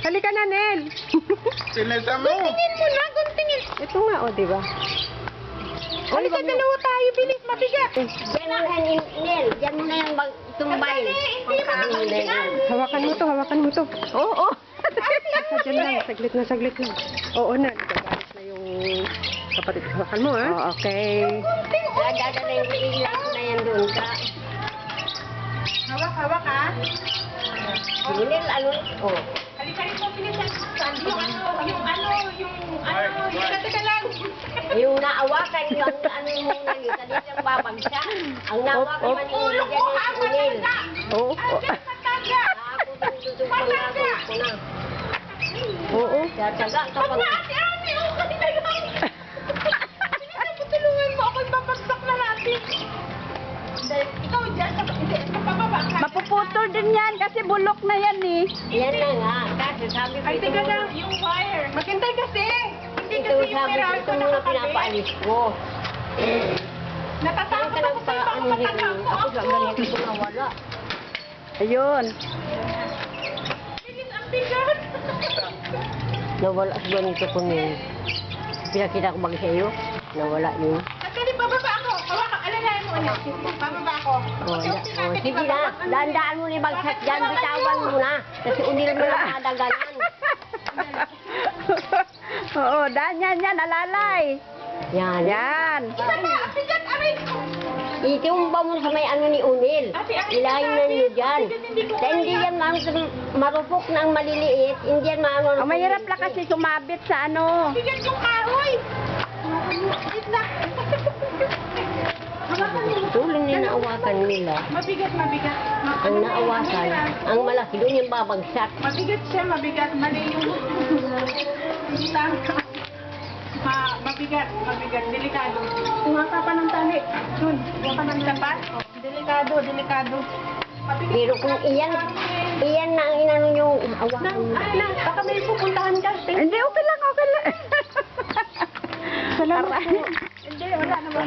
Halika na, Nel. Sinasa mo. Guntingin mo na, guntingin. Ito nga, o, diba? Halika, dalawa tayo. Bilis, mabigat. Diyan mo yan, Nel. Diyan mo na yung tumbay. Hawakan mo to. Oo. Diyan lang, saglit na. Oo na, nagagalit na yung kapatid. Hawakan mo, ha? Oo, okay. Dadala yung ilan na yan doon sa... Hawak, ha? Nel, ano? Oh. Halika rin po, pinisan. Teka lang. Yung naawakan yung ano mo na yun, sa din yung babagsak. Ang naawakan man yung dyan yung Nel. Oo. Ako din tutupang gagawin ko na. Oo. Tataga kapag... Tulungan mo ako, babagsak na natin. Ikaw dyan, kapababa ka. Mapuputol din yan kasi bulok na yan eh. Yan na nga. Kasi sabi ko Ay, ito teka muna. lang, yung wire. Maghintay kasi. Hindi Ito kasi yung sabi ko meron ito muna pinapaalis ko. Saan Natatakot ka ako sa ibang nagpaano rin? patatang ko. Ako sa ganyan ko nawala. Ayun. Bilis ang bigat. Nawala sa ganito ko niya. Pinakita ko ba sa iyo? Nawala yun. Actually, bababa ako. Hawakan, alalayan mo ulit. Bababa ako. Sige na, dandaan mo ni bagsak dyan, bitawan mo na. Kasi unilan mo lang kadaganan. Oo, yan, alalay. Yan. Yan. Ang bigat, aray. Itumba mo sa may ano ni Unil. Ilahin na niyo dyan. Dahil hindi yan marupok ng maliliit, hindi yan maano. Ang mahirap lang kasi sumabit sa ano. Bigat yung kahoy. Wait na. Hawakan mo. Tulong na naawakan nila. Mabigat. Ang naawakan, ang malaki doon yung babagsak. Mabigat siya, mabigat. Mali yung... Hindi tama. Mabigat. Delikado. Kuha ka pa ng tali. Dun. Kuha ka ng sapat. Delikado. Mabigat. Pero kung iyan na ang inano yung awakan mo. Baka may pupuntahan ka. Hindi, okay lang. Salamat po. Hindi, wala naman.